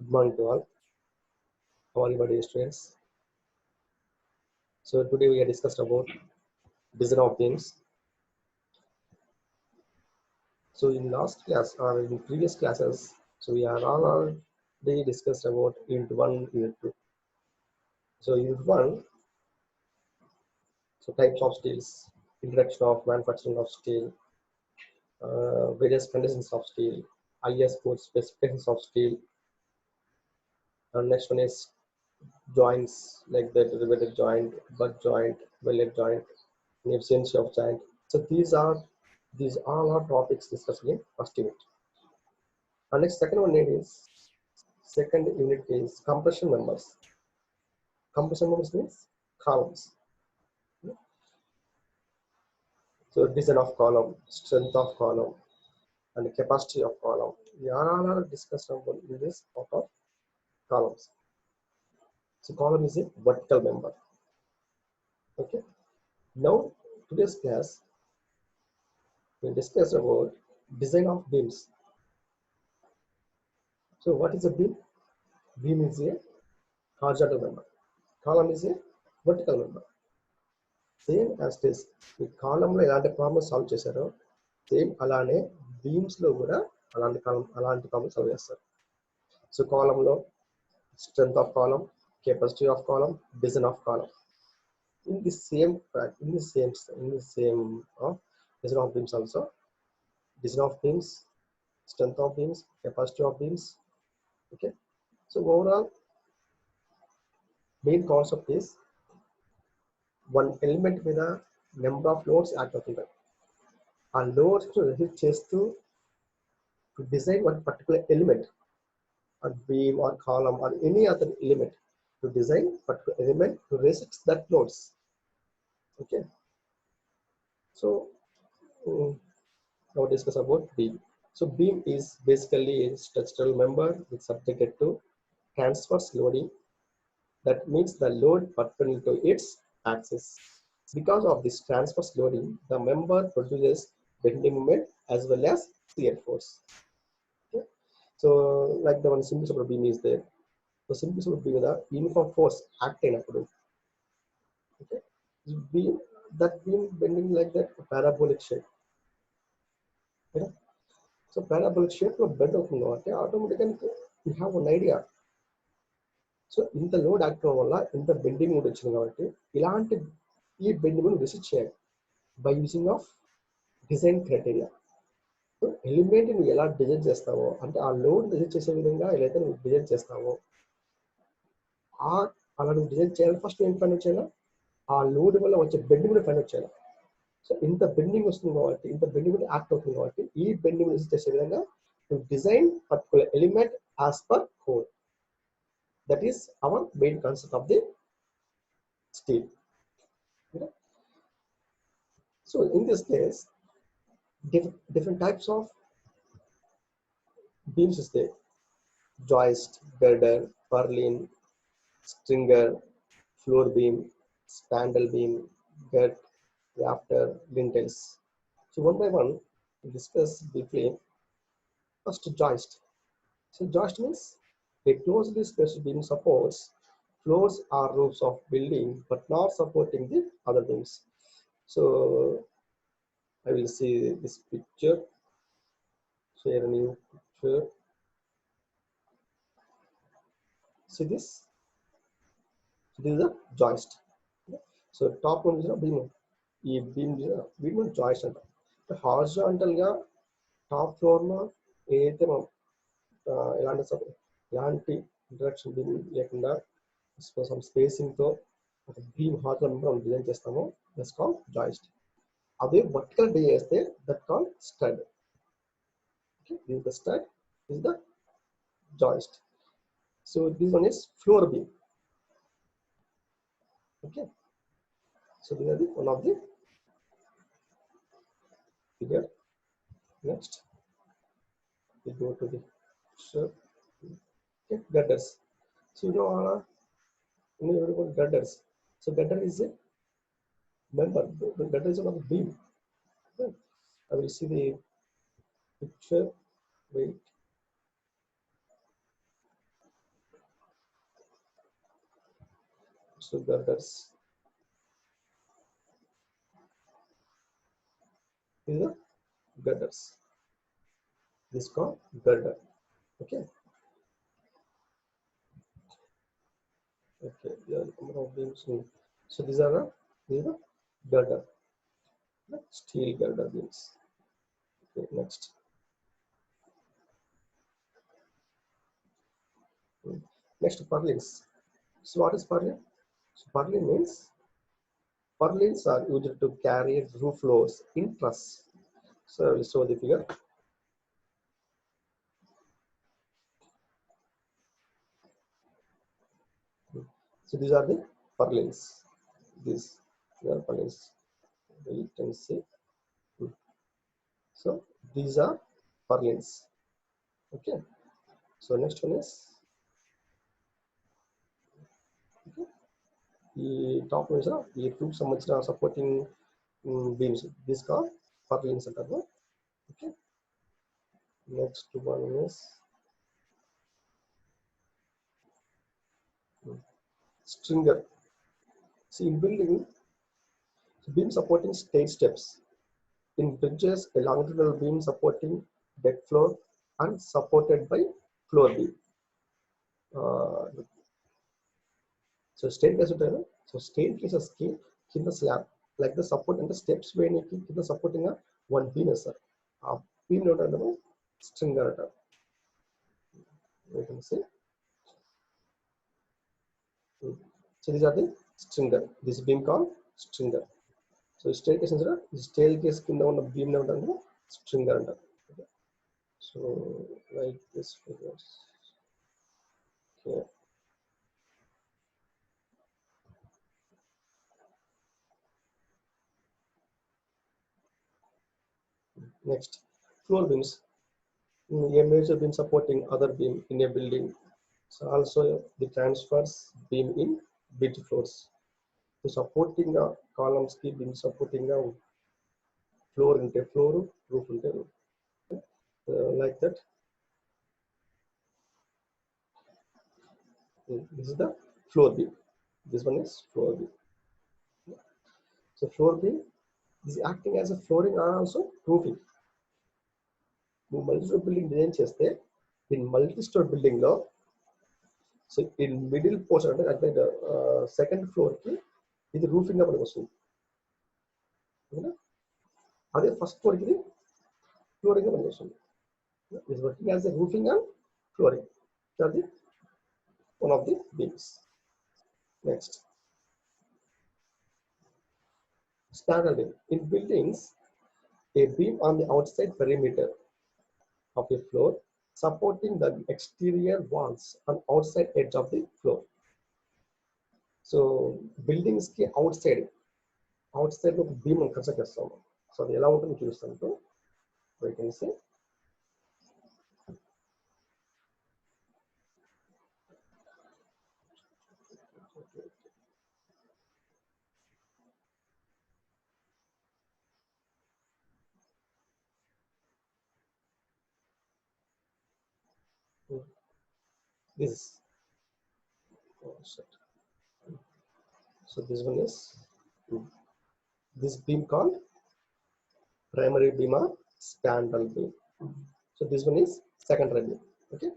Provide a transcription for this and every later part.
Good morning to all. How are you, buddy, students? So today we have discussed about design of beams. So in last class or in previous classes, so we are all already discussed about unit 1, unit 2. So unit 1, so types of steels, introduction of manufacturing of steel, various conditions of steel, IS code specifications of steel. And next one is joints like the riveted joint, butt joint, welded joint, and efficiency of joint. So these all are topics discussed in first unit. And next second unit is compression members. Compression members means columns. So design of column, strength of column, and capacity of column. We are all discussed about in this part of columns. So column is a vertical member. Okay. Now today's class we discuss about design of beams. So what is a beam? Beam is a horizontal member. Column is a vertical member. Same as it is ఈ కాలంలో ఎలాంటి problem solve చేశారో same అలానే beams లో కూడా అలాంటి problem solve చేస్తారు. So కాలంలో strength of column, capacity of column, design of column in the same design of beams also, design of beams, strength of beams, capacity of beams. Okay, so overall main concept is one element మీద number of loads act అవుతుంటాయి. ఆ loads resist చేస్తూ to design one particular element or beam or column or any other element, to design particular element to resist that loads. Okay, so now discuss about beam. So beam is basically a structural member which subjected to transverse loading. That means the load perpendicular to its axis. Because of this transverse loading, the member produces bending moment as well as shear force. Okay? So like the one simple super beam is there. The simple super beam with a uniform force acting upward. Okay? Beam, that beam bending like that parabolic shape. Okay? So parabolic shape లో bend అవుతుంది కాబట్టి automatically you have an idea. So ఇంత load act అవ్వడం వల్ల ఇంత bending mood వచ్చింది కాబట్టి ఇలాంటి ఈ బెండింగ్ మూడ్ రెసిస్ట్ చేయాలి by using of design criteria. So element నువ్వు ఎలా డిజైన్ చేస్తావో అంటే ఆ లోడ్ డిజైన్ చేసే విధంగా ఎలా అయితే నువ్వు డిజైన్ చేస్తావో అలా నువ్వు డిజైన్ చేయాలి. ఫస్ట్ ఏం ఫైండ్ అవుట్ చేయాలి, ఆ లోడ్ వల్ల వచ్చే బెండింగ్ కూడా ఫైండ్ అవుట్ చేయాలి. సో ఇంత బెండింగ్ వస్తుంది కాబట్టి ఇంత బెండింగ్ కూడా యాక్ట్ అవుతుంది కాబట్టి ఈ బెండింగ్ రెసిస్ట్ చేసే విధంగా నువ్వు design particular element as per code. That is our main concept of the steel. Okay. So in this case, different types of beams is there: joist, girder, purlin, stringer, floor beam, spandrel beam, girth, rafter, lintels. So one by one, we discuss briefly. First, joist. So joist means a closely spaced beam supports floors or roofs of building but not supporting the other beams. So I will see this picture, share a new picture. See this? So this is a joist. So top one is a beam. ఈ beam joist అంట. Horizontal గా top floor లో ఏదైతే మనం ఎలాంటి interaction beam లేకుండా some spacing తో ఒక బీమ్ హార్జాంటల్ మనం డిజైన్ చేస్తామో దట్స్ కాల్డ్ జాయిస్ట్. అదే వర్టికల్ డిజైన్ చేస్తే that called stud. Okay, this is the stud, this is the joist. So this one is floor beam. Okay, so this is one of the figure. Next we go to the picture. Okay, gutters. So you know everyone gutters. So gutter is a member. Gutter is one of the beam. Okay. I will see the picture. Wait. So girders. These are girders. This is called girder. Okay. Okay. The number of beams. So these are girder. Steel girder beams. Okay. Next. Next, purlins. So what is purlin? So purlin means purlins are used to carry roof loads in truss. So we show the figure. So these are the purlins. These are purlins. You can see. So these are purlins. Okay. So next one is okay. The top one is the two సంవత్సరాల supporting beams. This called purlins అంటారు. Okay. Next one is stringer. See in building, beam supporting stage steps. In bridges, a longitudinal beam supporting deck floor and supported by floor beam. So staircase ఉంటారు. So staircases కి కింద slab like the support and the steps వేయడానికి కింద supporting one beam వేస్తారు. ఆ beam ఏమంటారు stringer అంటారు. You can see. So these are the stringer. This beam called stringer. So staircase is staircase కింద ఉన్న beam ఏమంటారు స్ట్రింగర్ అంటారు. So like this figures. Okay. Next, floor beams. A major beam supporting other beam in a building. So also the transverse beam in bit floors. So supporting a columns ki beam supporting a floor into floor, roof into roof. Like that. This is the floor beam. This one is floor beam. So floor beam is acting as a flooring and also roofing. Multi-story building design చేస్తే in multi-story building లో so in middle portion అంటే second floor కి ఇది roofing గా మనకు వస్తుంది అదే first floor కి ఇది ఫ్లోరింగ్ గా మనకు వస్తుంది is working as a roofing and flooring అది one of the beams next standard beam in buildings a beam on the outside perimeter of a floor supporting the exterior walls on outside edge of the floor so buildings ki outside లో ఒక beam మనం construct చేస్తాము so అది ఎలా ఉంటుందో చూపిస్తాను you can see this oh, so this one is this beam called primary beam or spandrel beam so this one is secondary beam okay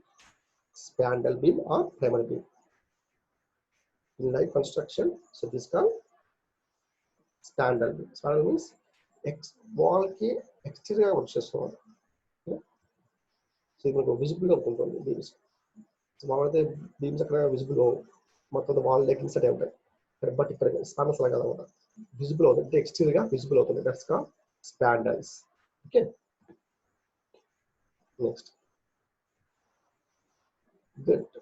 spandrel beam or primary beam in light construction so this called spandrel beam spandrel means wall ki exterior work చేస్తున్నాం so ఇది మనకు visible గా ఉంటుంది beams మామూలుగా beams అక్కడ visible మొత్తం wall legging set ఉంటాయి but ఇక్కడ స్పాండల్స్ లాగా అనమాట విజిబుల్ అవుతుంది అంటే ఎక్స్టీరియర్ గా విజిబుల్ అవుతుంది that's called స్పాండల్స్ okay next Git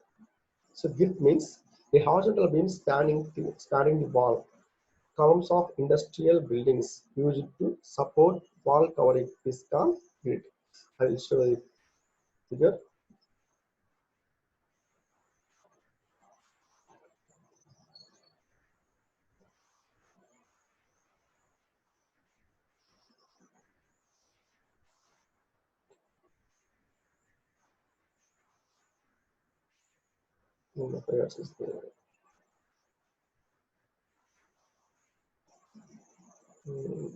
so Git means a horizontal beam spanning the wall columns of industrial buildings used to support wall covering is called grid I will show the figure Mm,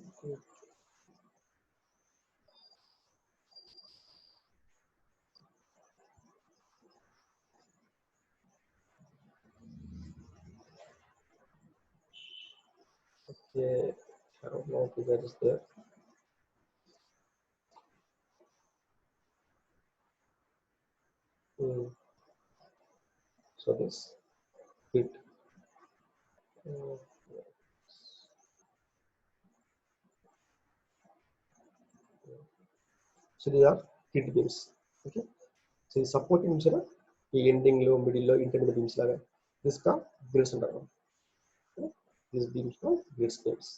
okay, I don't know if that is there. Mm, so this bit. Uh, so these are hit beams. Okay. So ఈ supporting beams are ఈ ending లో middle లో intermediate beams లాగా this కా grids అంటారు. This beams called grids beams.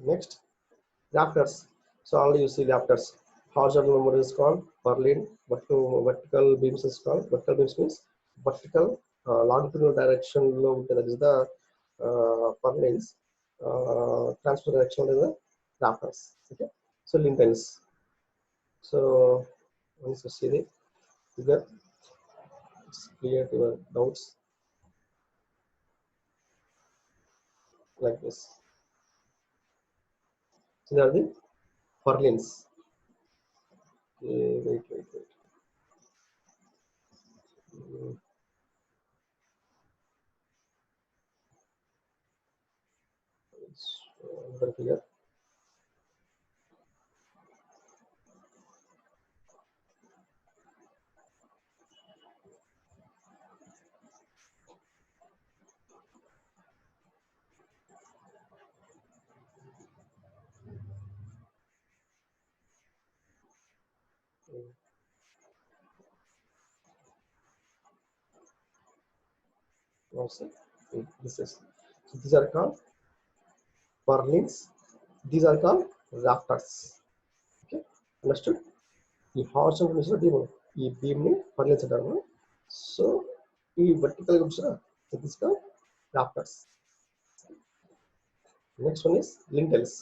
Next, rafters. So already you see rafters. Horizontal member is called purlin. Vertical beams is called vertical beams means vertical longitudinal direction lo that is the purlins. Transfer direction is the rafters. Okay. So lintels. So once you see the figure, it's clear to your doubts like this. So they are the purlins. Okay, wait. Mm, another figure. Also, this is so these are called purlins. These are called rafters. Okay, understood? ఈ హార్స్ ఉంటుంది beam ఈ beam ని purlins అంటారు. So ఈ vertical చూసారా this call rafters. Next one is lintels.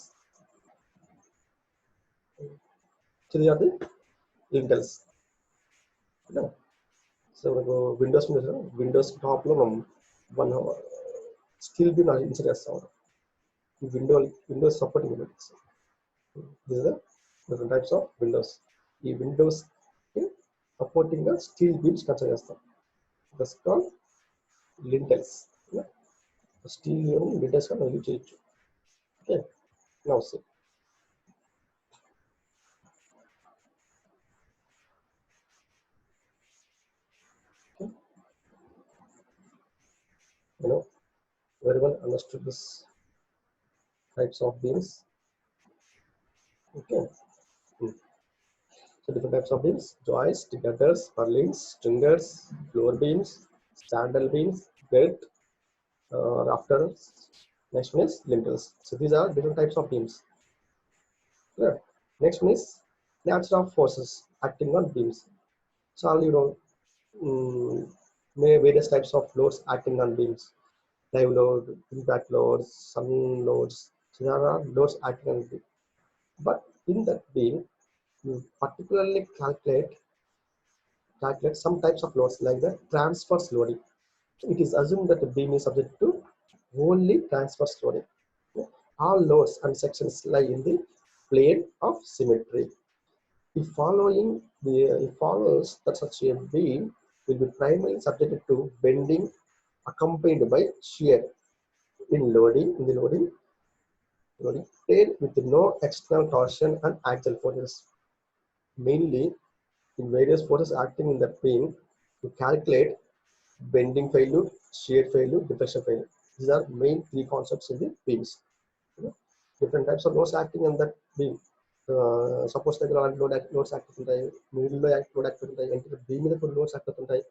So these are the lintels. So మనకు windows మీద విండోస్ టాప్ లో మనం వన్ స్టీల్ బీమ్ ఇన్సర్ట్ చేస్తాం. ఈ windows supporting units. These are the different types of windows. ఈ windows కి supporting గా steel beams consider చేస్తాం. That's called lintels. Steel lintels గా మనం యూజ్ చేయొచ్చు. Okay, now see you know very well understood this types of beams. Okay. Hmm. So different types of beams: joists, gutters, purlins, stringers, floor beams, straddle beams, girt, rafters. Next one is lintels. So these are different types of beams. Yeah. Next one is natural forces acting on beams. So all mm, various types of loads acting on beams. Live load, impact loads, sun loads. So there are loads acting on beam. But in that beam, you particularly calculate some types of loads like the transverse loading. It is assumed that the beam is subject to only transverse loading. All loads and sections lie in the plane of symmetry. It follows that such a beam will be primarily subjected to bending accompanied by shear in the loading plane with no external torsion and axial forces. Mainly in various forces acting in that beam to calculate bending failure, shear failure, deflection failure. These are main three concepts in the beams. You know, different types of loads acting on that beam. Suppose like loads acting middle load acting and beam loads acting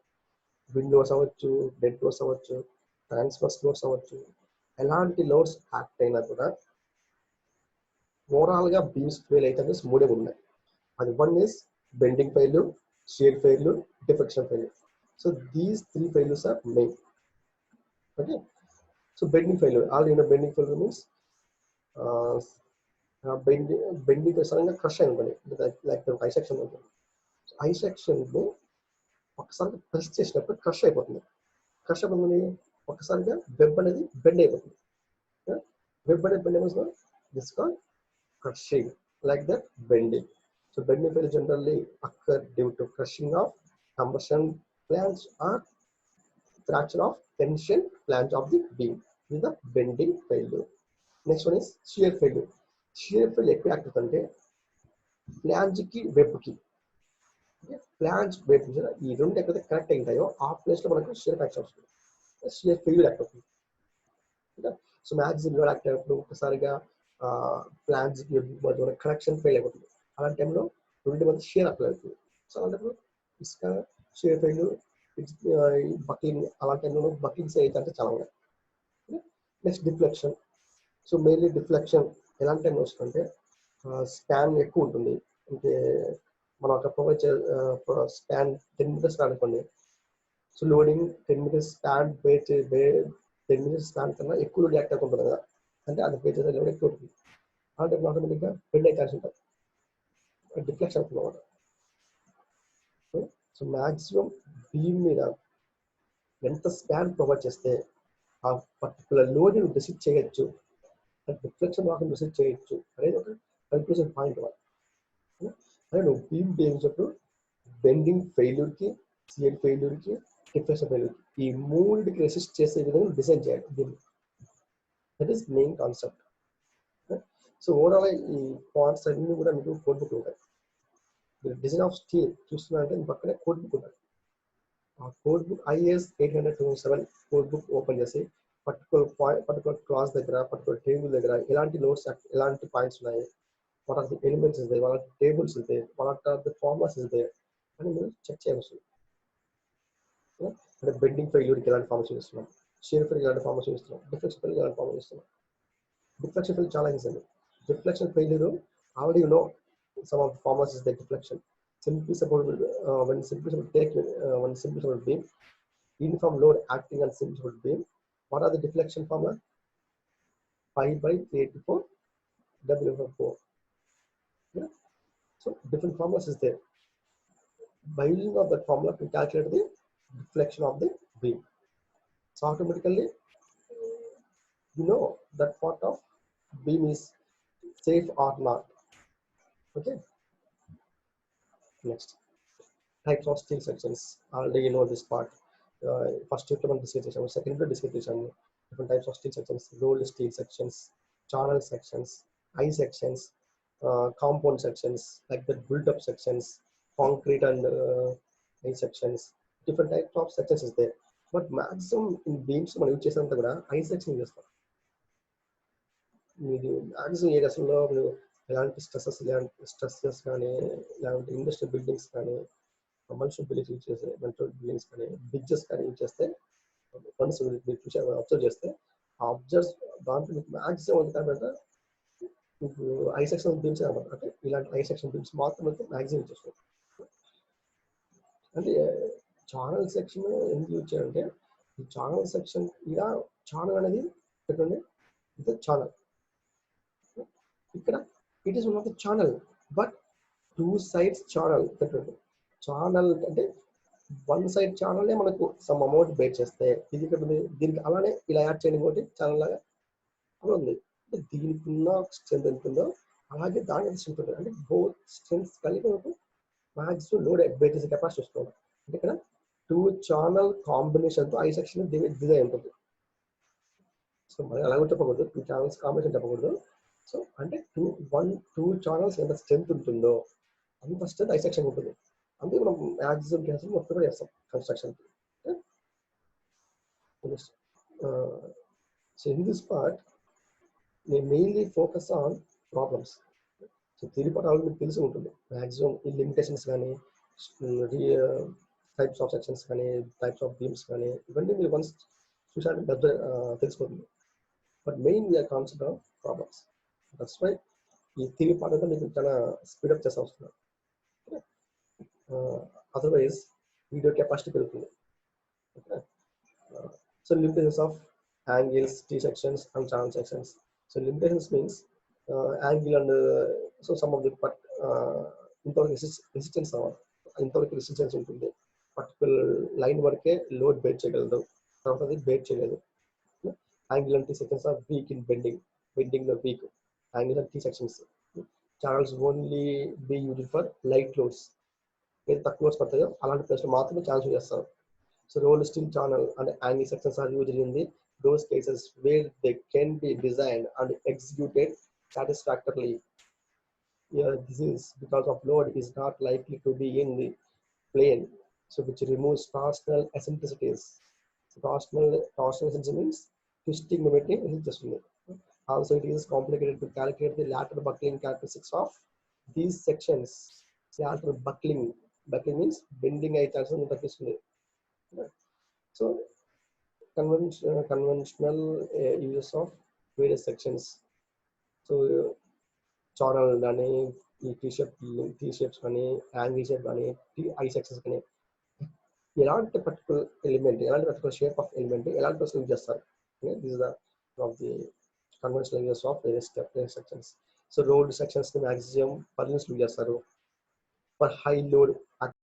wind loads అవ్వచ్చు, dead loads అవ్వచ్చు, transfers loads అవ్వచ్చు. ఎలాంటి loads act అయినా కూడా overall గా beams fail అయితే మూడే ఉన్నాయి. అది one is bending failure, shear failure, deflection failure. So these three failures are main. Okay, so bending failure already bending failure means bending సడన్గా క్రష్ అయి ఉంటుంది. లైక్ ఐ సెక్షన్ ఉంటుంది. ఐ సెక్షన్ లో ఒకసారి ప్రెస్ చేసినప్పుడు క్రష్ అయిపోతుంది. Crush అయిపోతుంది ఒకసారిగా వెబ్ అనేది బెండ్ అయిపోతుంది. వెబ్ అనేది బెండ్ అయిపోతుంది, this call crushing, like that bending. So bending will generally occur due to crushing of combustion flange or fracture of tension flange of the beam. This is the bending failure. Next one is shear failure. Shear failure ఎక్కువ active అంటే flange కి web కి, flange web ఈ రెండు ఎక్కడైతే connect అయింటాయో ఆ place లో మనకు షియర్ ఫ్రాక్చర్ వస్తుంది, షియర్ ఫెయిల్యూర్ యాక్ట్ అవుతుంది. సో మ్యాక్సిమం లోడ్ యాక్ట్ అయినప్పుడు ఒకసారిగా ఫ్లాంజ్ కి వెబ్ మధ్య కనెక్షన్ ఫెయిల్ అయిపోతుంది. అలాంటి టైంలో రెండు మంది షియర్ అప్లై అవుతుంది. సో అలాంటప్పుడు ఇసుక షియర్ ఫెయిల్యూర్, బక్లింగ్, అలాంటి టైంలో బక్లింగ్స్ అయితే చాలా ఉన్నాయి. Next deflection. So mainly deflection ఎలాంటి టైంలో వస్తుందంటే స్పాన్ ఎక్కువ ఉంటుంది. అంటే మనం అక్కడ ప్రొవైడ్ స్పాన్ 10 మీటర్స్ అనుకోండి. So loading 10 meters span 10 meters span కన్నా ఎక్కువ లోడ్ యాక్ట్ అవుతుంది కదా, అంటే అది పే చేసే లోడ్ ఎక్కువ ఉంటుంది. అలాంటి ఆటోమేటిక్గా బెండ్ అయ్యే ఛాన్స్ ఉంటుంది, డిఫ్లెక్షన్ అవుతుంది అన్నమాట. సో మ్యాక్సిమం బీమ్ మీద ఎంత స్పాన్ ప్రొవైడ్ చేస్తే ఆ పర్టికులర్ లోడ్ని రిసీవ్ చేయొచ్చు, డిఫ్లెక్షన్ వాటిని రిసీవ్ చేయొచ్చు అనేది ఒక కన్క్లూజన్ పాయింట్. అదే నువ్వు బీమ్ చేసినప్పుడు బెండింగ్ ఫెయిల్యూర్కి, సిఎల్ ఫెయిల్యూర్కి, డిఫ్లెక్షన్ ఫెయిల్యూర్కి ఈ మూడింటికి రెసిస్ట్ చేసే విధంగా డిజైన్ చేయాలి దీన్ని. That is main concept. So overall ఈ పాయింట్స్ అన్ని కూడా మీకు కోడ్ బుక్ ఉంటాయి. డిజైన్ ఆఫ్ స్టీల్ చూస్తున్నారంటే పక్కనే కోడ్ బుక్ ఉంటుంది. ఆ code book IAS 800-2007 code book open చేసి పర్టికులర్ క్లాస్ దగ్గర, పర్టికులర్ టేబుల్ దగ్గర ఎలాంటి నోట్స్, ఎలాంటి పాయింట్స్ ఉన్నాయి, what are the elements is there, what are the tables is there, what are the formulas is there అని మీరు చెక్ చేయవచ్చు. అంటే బెండింగ్ ఫెయిల్యూర్కి ఎలాంటి ఫార్మేషన్ ఇస్తున్నాం, షియర్ ఫెయిల్యూర్ ఎలాంటి ఫార్మేషన్ ఇస్తున్నాం, డిఫ్లెక్షన్ ఫెయిల్యూర్ ఎలాంటి ఫార్మేషన్ ఇస్తున్నాం. డిఫ్లెక్షన్ ఫెయిల్యూర్ చాలా ఈజీ అండి. Deflection failure already you know some of the formulas is the deflection. Simply support when simply support take when simply support beam, uniform load acting on simply support beam, what are the deflection formula? Pi by 384 W/4. Yeah. So different formulas is there. By using of that formula to calculate the deflection of the beam. So automatically you know that part of beam is safe or not. Okay. Next, types of steel sections. Already you know this part. First discussion, second discussion, different types of steel sections, rolled steel sections, channel sections, I sections, compound sections, like the built-up sections, concrete and I sections. Different types of sections is there. But maximum in beams మనం use చేసేంత కూడా I section చేస్తాం. మీరు maximum ఏరియాస్లో మీరు ఎలాంటి stresses కానీ, ఇలాంటి ఇండస్ట్రియల్ బిల్డింగ్స్ కానీ, కమర్షియల్ బిల్డింగ్స్ యూజ్ చేస్తే, మెట్రో బిల్డింగ్స్ కానీ, బ్రిడ్జెస్ కానీ యూజ్ చేస్తే, వన్స్ మీరు చూసే అబ్జర్వ్ చేస్తే ఆ అబ్జర్వ్ దాంట్లో మీకు మ్యాక్సిమం ఏంటంటే మీకు ఐ సెక్షన్ బీమ్స్ అనమాట. అంటే ఇలాంటి ఐ సెక్షన్ బీమ్స్ మాత్రం అయితే మ్యాక్సిమం యూజ్ చేస్తాం. అంటే ఛానల్ సెక్షన్ ఎందుకు యూజ్ చేయాలంటే ఈ ఛానల్ సెక్షన్ ఇలా ఛానల్ అనేది పెట్టండి, ఇది ఛానల్. ఇక్కడ it is one of the channel, but 2 sides channel పెట్టండి. ఛానల్ అంటే 1 side ఛానల్ మనకు సమ్ అమౌంట్ బేర్ చేస్తే, ఇది ఇక్కడ దీనికి అలానే ఇలా యాడ్ చేయడం ఒకటి ఛానల్ లాగా అలా ఉంది. అంటే దీనికి ఉన్న స్ట్రెంత్ ఎంత ఉందో అలాగే దానికి స్ట్రెంత్ ఉంటుంది. అంటే బోత్ స్ట్రెంత్స్ కలిపి మనకు మ్యాక్సిమం లోడ్ బేర్ చేసే కెపాసిటీ వస్తుంది. అంటే ఇక్కడ 2 ఛానల్ కాంబినేషన్తో ఐ సెక్షన్ డిజైన్ ఉంటుంది. సో మరి అలాగే చెప్పకూడదు, 2 ఛానల్స్ కాంబినేషన్ చెప్పకూడదు. సో అంటే 2 ఛానల్స్ ఎంత స్ట్రెంత్ ఉంటుందో అంత స్ట్రెంత్ ఐ సెక్షన్ ఉంటుంది. అందుకే మనం మ్యాక్సిమం కేసులు మొత్తం కూడా చేస్తాం construction. So in this part we mainly focus on problems. So theory part already మీకు తెలిసి ఉంటుంది. మ్యాక్సిమం ఈ లిమిటేషన్స్ కానీ, టైప్స్ ఆఫ్ సెక్షన్స్ కానీ, టైప్స్ ఆఫ్ బీమ్స్ కానీ, ఇవన్నీ మీరు వన్స్ చూసారంటే తెలిసిపోతుంది. But main concept of problems. That's why ఈ థియరీ పార్ట్ అయితే మీకు చాలా స్పీడప్ చేస్తూ వస్తున్నారు. అదర్వైజ్ వీడియో కెపాసిటీ పెరుగుతుంది. Okay. So limitations of angles, T sections and channel sections. So limitations means angle and so some of the resistance ఉంటుంది. Particular line వరకే load bear చేయగలదు. తర్వాత బేర్ చేయలేదు. Angle and T sections are weak in bending the weak. Angle and T sections. Channels only be used for light loads. ఏది తక్కువ loads పడతాయో అలాంటి ప్లేస్లో మాత్రమే ఛాన్స్ యూజ్ చేస్తారు. So roll steel channel and angle sections are used in the those cases where they can be designed and executed satisfactorily. Yeah, this is because of load is not likely to be in the plane, so which removes torsional eccentricities. So torsional eccentricity means twisting momentum is just one. Also, it is complicated to calculate the lateral buckling characteristics of these sections. Lateral buckling means bending a chances in the. So conventional uses of various sections. So చారల్ కానీ ఈ tea shapes కానీ angle shape కానీ I sections కానీ ఎలాంటి particular element ఎలాంటి particular shape of element ఎలాంటి వస్తువు use చేస్తారు. This is the of the conventional uses of various sections. So road sections ని మ్యాక్సిమం పర్లిన్స్ యూజ్ చేస్తారు. For high load